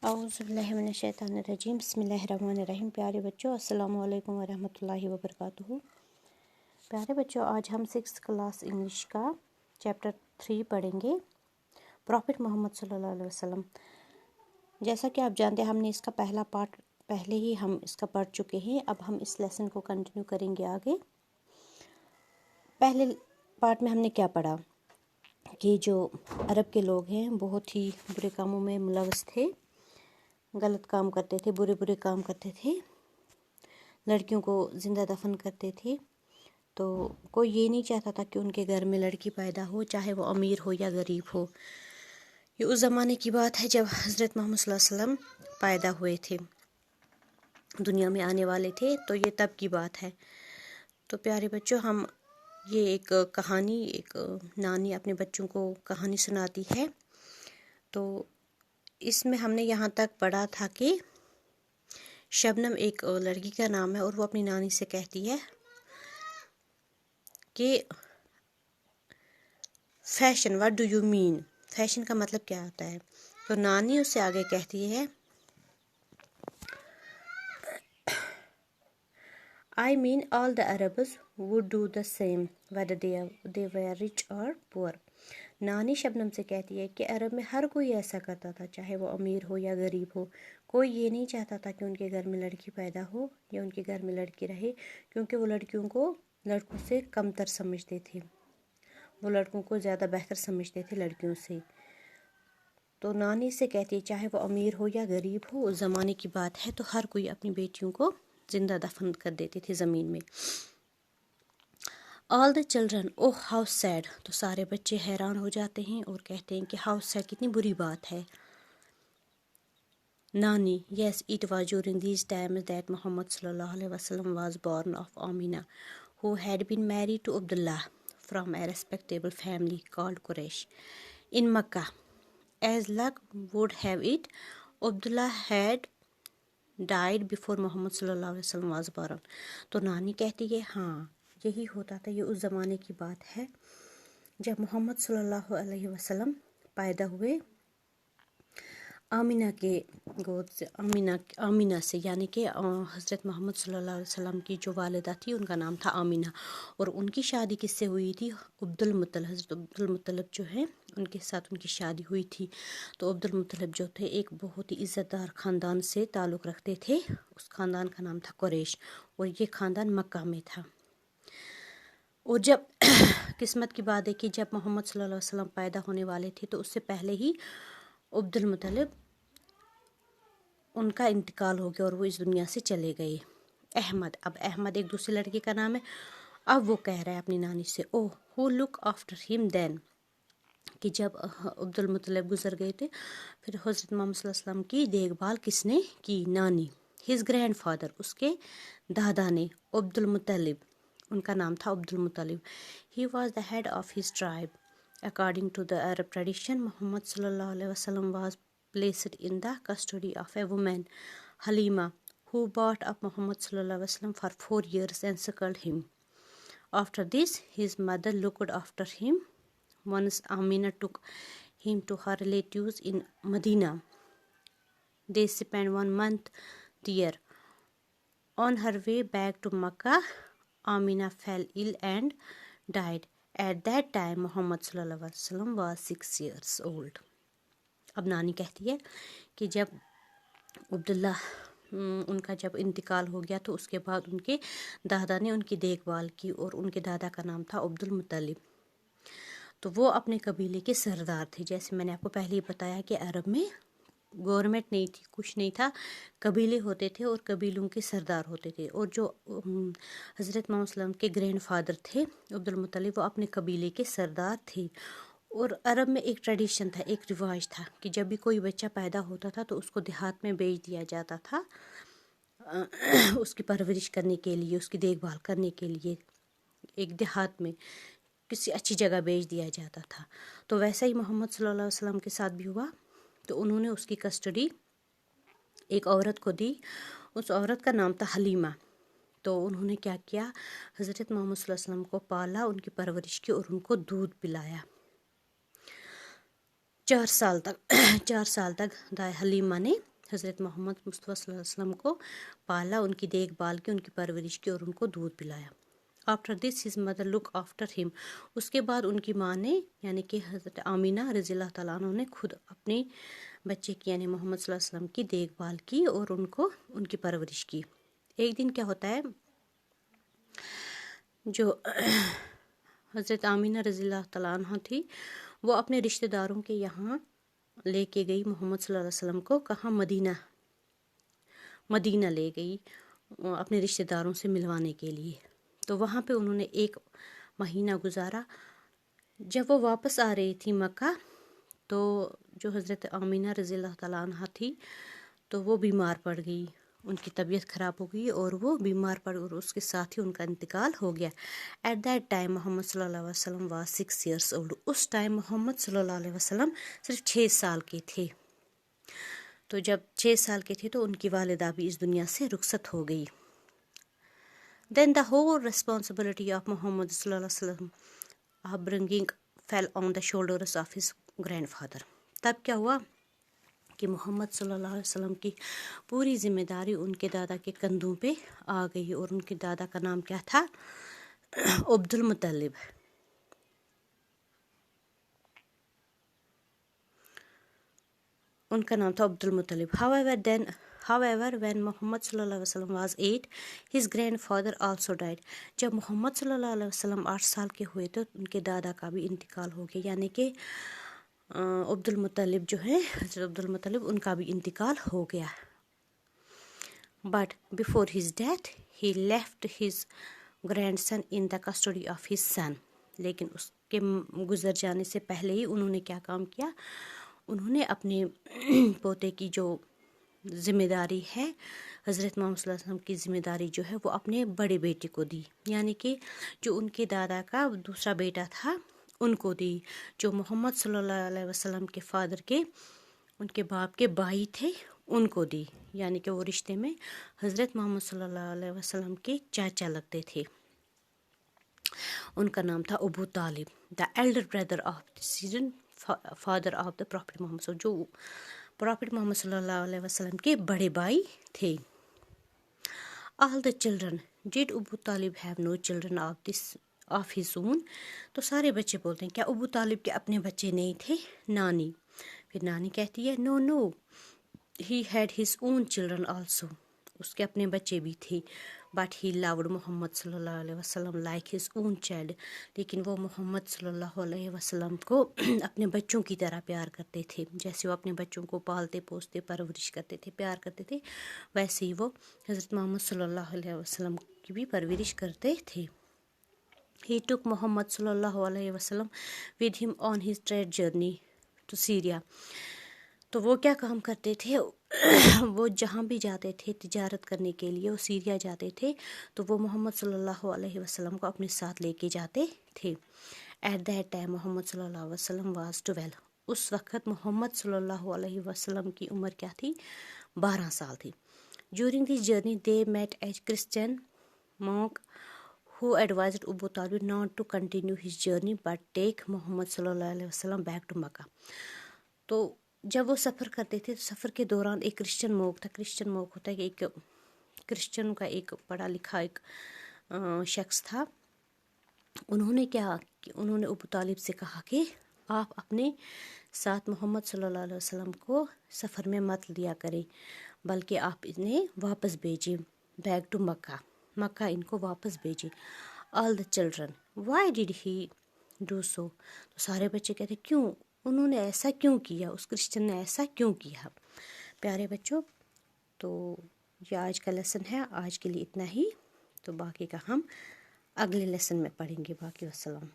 اعوذ باللہ من الشیطان الرجیم بسم اللہ الرحمن الرحیم۔ پیارے بچوں السلام علیکم ورحمۃ اللہ وبرکاتہ۔ پیارے بچوں آج ہم 6th کلاس انگلش کا چیپٹر 3 پڑھیں گے، پروفٹ محمد صلی اللہ علیہ وسلم۔ جیسا کہ آپ جانتے ہیں ہم نے اس کا پہلا پارٹ پہلے ہی ہم اس کا پڑھ چکے ہیں، اب ہم اس لیسن کو کنٹینیو کریں گے آگے۔ پہلے پارٹ میں ہم نے کیا پڑھا کہ جو عرب کے لوگ ہیں بہت ہی برے کاموں میں ملوث تھے، غلط کام کرتے تھے، برے کام کرتے تھے، لڑکیوں کو زندہ دفن کرتے تھے۔ تو کوئی یہ نہیں چاہتا تھا کہ ان کے گھر میں لڑکی پیدا ہو، چاہے وہ امیر ہو یا غریب ہو۔ یہ اس زمانے کی بات ہے جب حضرت محمد صلی اللہ علیہ وسلم پیدا ہوئے تھے، دنیا میں آنے والے تھے، تو یہ تب کی بات ہے۔ تو پیارے بچوں ہم یہ ایک کہانی، ایک نانی اپنے بچوں کو کہانی سناتی ہے، تو اس میں ہم نے یہاں تک پڑھا تھا کہ شبنم ایک لڑکی کا نام ہے اور وہ اپنی نانی سے کہتی ہے کہ fashion, what do you mean, fashion کا مطلب کیا ہوتا ہے؟ تو نانی اس سے آگے کہتی ہے I mean all the Arabs would do the same whether they were rich or poor۔ نانی شبنم سے کہتی ہے کہ عرب میں ہر کوئی ایسا کرتا تھا، چاہے وہ امیر ہو یا غریب ہو۔ کوئی یہ نہیں چاہتا تھا کہ ان کے گھر میں لڑکی پیدا ہو یا ان کے گھر میں لڑکی رہے، کیونکہ وہ لڑکیوں کو لڑکوں سے کمتر سمجھتے تھے، وہ لڑکوں کو زیادہ بہتر سمجھتے تھے لڑکیوں سے۔ تو نانی سے کہتی ہے چاہے وہ امیر ہو یا غریب ہو، اس زمانے کی بات ہے، تو ہر کوئی اپنی بیٹیوں کو زندہ دفن کر دیتے تھے زمین میں۔ All the children oh how sad, تو سارے بچے حیران ہو جاتے ہیں اور کہتے ہیں کہ ہاؤ سیڈ، کتنی بری بات ہے۔ نانی yes it was during these times that Muhammad صلی اللہ علیہ وسلم was born of Amina who had been married to Abdullah from a respectable family called Quraysh in Makkah. As luck would have it, Abdullah had died before Muhammad صلی اللہ علیہ وسلم was born۔ تو نانی کہتی ہے ہاں یہی ہوتا تھا، یہ اس زمانے کی بات ہے جب محمد صلی اللہ علیہ وسلم پیدا ہوئے آمینہ کے گود سے، آمینہ سے، یعنی کہ حضرت محمد صلی اللہ علیہ وسلم کی جو والدہ تھی ان کا نام تھا آمینہ، اور ان کی شادی کس سے ہوئی تھی؟ عبدالمطلب، حضرت عبدالمطلب جو ہیں ان کے ساتھ ان کی شادی ہوئی تھی۔ تو عبدالمطلب جو تھے ایک بہت ہی عزت دار خاندان سے تعلق رکھتے تھے، اس خاندان کا نام تھا قریش، اور یہ خاندان مکہ میں تھا۔ اور جب قسمت کی بات ہے کہ جب محمد صلی اللہ علیہ وسلم پیدا ہونے والے تھے تو اس سے پہلے ہی عبدالمطلب ان کا انتقال ہو گیا اور وہ اس دنیا سے چلے گئے۔ احمد، اب احمد ایک دوسرے لڑکے کا نام ہے، اب وہ کہہ رہا ہے اپنی نانی سے او ہو لک آفٹر ہم دین، کہ جب عبدالمطلب گزر گئے تھے پھر حضرت محمد صلی اللہ علیہ وسلم کی دیکھ بھال کس نے کی؟ نانی۔ ہز گرینڈ فادر، اس کے دادا نے، عبدالمطلب، ان کا نام تھا Abdul Muttalib, he was the head of his tribe. According to the Arab tradition Muhammad صلی اللہ علیہ وسلم was placed in the custody of a woman, Halima, who brought up Muhammad sallallahu alaihi wasallam for 4 years and suckled him. After this, his mother looked after him. Once Amina took him to her relatives in Medina. They spent 1 month there. On her way back to Makkah, Amina fell ill and died. At that time, Muhammad sallallahu alaihi wasallam was 6 years old. اب نانی کہتی ہے کہ جب عبداللہ ان کا جب انتقال ہو گیا تو اس کے بعد ان کے دادا نے ان کی دیکھ بھال کی، اور ان کے دادا کا نام تھا عبدالمطلب۔ تو وہ اپنے قبیلے کے سردار تھے، جیسے میں نے آپ کو پہلے ہی بتایا کہ عرب میں گورنمنٹ نہیں تھی، کچھ نہیں تھا، قبیلے ہوتے تھے اور قبیلوں کے سردار ہوتے تھے، اور جو حضرت محمد صلی اللہ علیہ وسلم کے گرینڈ فادر تھے عبدالمطلب، وہ اپنے قبیلے کے سردار تھے۔ اور عرب میں ایک ٹریڈیشن تھا، ایک رواج تھا کہ جب بھی کوئی بچہ پیدا ہوتا تھا تو اس کو دیہات میں بیچ دیا جاتا تھا اس کی پرورش کرنے کے لیے، اس کی دیکھ بھال کرنے کے لیے، ایک دیہات میں کسی اچھی جگہ بیچ دیا جاتا تھا۔ تو ویسا ہی محمد صلی اللہ علیہ وسلم کے ساتھ بھی ہوا، تو انہوں نے اس کی کسٹڈی ایک عورت کو دی، اس عورت کا نام تھا حلیمہ۔ تو انہوں نے کیا کیا؟ حضرت محمد صلی اللہ علیہ وسلم کو پالا، ان کی پرورش کی اور ان کو دودھ پلایا۔ 4 سال تک دائیں حلیمہ نے حضرت محمد مصطفیٰ صلی اللہ علیہ وسلم کو پالا، ان کی دیکھ بھال کی، ان کی پرورش کی اور ان کو دودھ پلایا. After this his mother look after him, اس کے بعد ان کی ماں نے یعنی کہ حضرت آمینہ رضی اللہ تعالیٰ عنہ نے خود اپنے بچے کی یعنی محمد صلی اللہ علیہ وسلم کی دیکھ بھال کی اور ان کی پرورش کی. ایک دن کیا ہوتا ہے، جو حضرت آمینہ رضی اللہ تعالیٰ عنہ تھی وہ اپنے رشتہ داروں کے یہاں لے کے گئی محمد صلی اللہ علیہ وسلم کو. کہاں؟ مدینہ لے گئی اپنے رشتہ داروں سے ملوانے کے لیے. تو وہاں پہ انہوں نے 1 مہینہ گزارا. جب وہ واپس آ رہی تھی مکہ تو جو حضرت آمینہ رضی اللہ تعالیٰ عنہ تھی تو وہ بیمار پڑ گئی، ان کی طبیعت خراب ہو گئی اور وہ بیمار پڑ اور اس کے ساتھ ہی ان کا انتقال ہو گیا. ایٹ دیٹ ٹائم محمد صلی اللہ علیہ وسلم واز 6 years old. اس ٹائم محمد صلی اللہ علیہ وسلم صرف 6 سال کے تھے. تو جب 6 سال کے تھے تو ان کی والدہ بھی اس دنیا سے رخصت ہو گئی. Then the whole responsibility of Muhammad صلی اللہ علیہ وسلم upbringing fell on the shoulders of his grandfather. تب کیا ہوا کہ محمد صلی اللہ علیہ وسلم کی پوری ذمہ داری ان کے دادا کے کندھوں پہ آ گئی، اور ان کے دادا کا نام کیا تھا؟ عبد المطلب. ان کا نام تھا عبد المطلب. However, when محمد صلی اللہ علیہ وسلم was 8, his grandfather also died. جب محمد صلی اللہ علیہ وسلم 8 سال کے ہوئے تو ان کے دادا کا بھی انتقال ہو گیا، یعنی کہ عبد المطلب جو ہے حضرت عبد المطلب ان کا بھی انتقال ہو گیا. But before his death, he left his grandson in the custody of his son. لیکن اس کے گزر جانے سے پہلے ہی انہوں نے کیا کام کیا؟ انہوں نے اپنے پوتے کی جو ذمہ داری ہے، حضرت محمد صلی اللہ علیہ وسلم کی ذمہ داری جو ہے وہ اپنے بڑے بیٹے کو دی، یعنی کہ جو ان کے دادا کا دوسرا بیٹا تھا ان کو دی. جو محمد صلی اللہ علیہ وسلم کے فادر کے ان کے باپ کے بھائی تھے ان کو دی، یعنی کہ وہ رشتے میں حضرت محمد صلی اللہ علیہ وسلم کے چاچا لگتے تھے. ان کا نام تھا Abu Talib. The elder brother of the father of the prophet Muhammad, جو پروفٹ محمد صلی اللہ علیہ وسلم کے بڑے بھائی تھے. All the children, did ابو طالب have no children of his own? تو سارے بچے بولتے ہیں کیا ابو طالب کے اپنے بچے نہیں تھے؟ نانی. پھر نانی کہتی ہے no, he had his own children also. اس کے اپنے بچے بھی تھے. But he loved محمد صلی اللہ علیہ وسلم like his own child. لیکن وہ محمد صلی اللہ علیہ وسلم کو اپنے بچوں کی طرح پیار کرتے تھے. جیسے وہ اپنے بچوں کو پالتے پوستے پرورش کرتے تھے، پیار کرتے تھے، ویسے ہی وہ حضرت محمد صلی اللہ علیہ وسلم کی بھی پرورش کرتے تھے. He took محمد صلی اللہ علیہ وسلم with him on his trade journey to Syria. تو وہ کیا کام کرتے تھے؟ وہ جہاں بھی جاتے تھے تجارت کرنے کے لیے، وہ سیریا جاتے تھے تو وہ محمد صلی اللہ علیہ وسلم کو اپنے ساتھ لے کے جاتے تھے. ایٹ دیٹ ٹائم محمد صلی اللہ علیہ وسلم واز 12. اس وقت محمد صلی اللہ علیہ وسلم کی عمر کیا تھی؟ 12 سال تھی. During this journey they met a Christian monk who advised Abu Talib not to continue his journey but take محمد صلی اللہ علیہ وسلم back to مکہ. تو جب وہ سفر کرتے تھے تو سفر کے دوران ایک کرسچن موک تھا. کرسچن موک ہوتا ہے کہ ایک کرسچن کا ایک پڑھا لکھا ایک شخص تھا. انہوں نے ابو طالب سے کہا کہ آپ اپنے ساتھ محمد صلی اللہ علیہ وسلم کو سفر میں مت لیا کریں بلکہ آپ انہیں واپس بھیجیں بیک ٹو مکہ ان کو واپس بھیجیں. All the children why did he do so. تو سارے بچے کہتے کیوں انہوں نے ایسا کیوں کیا، اس کرسچن نے ایسا کیوں کیا. پیارے بچوں، تو یہ آج کا لیسن ہے، آج کے لیے اتنا ہی. تو باقی کا ہم اگلے لیسن میں پڑھیں گے. باقی والسلام.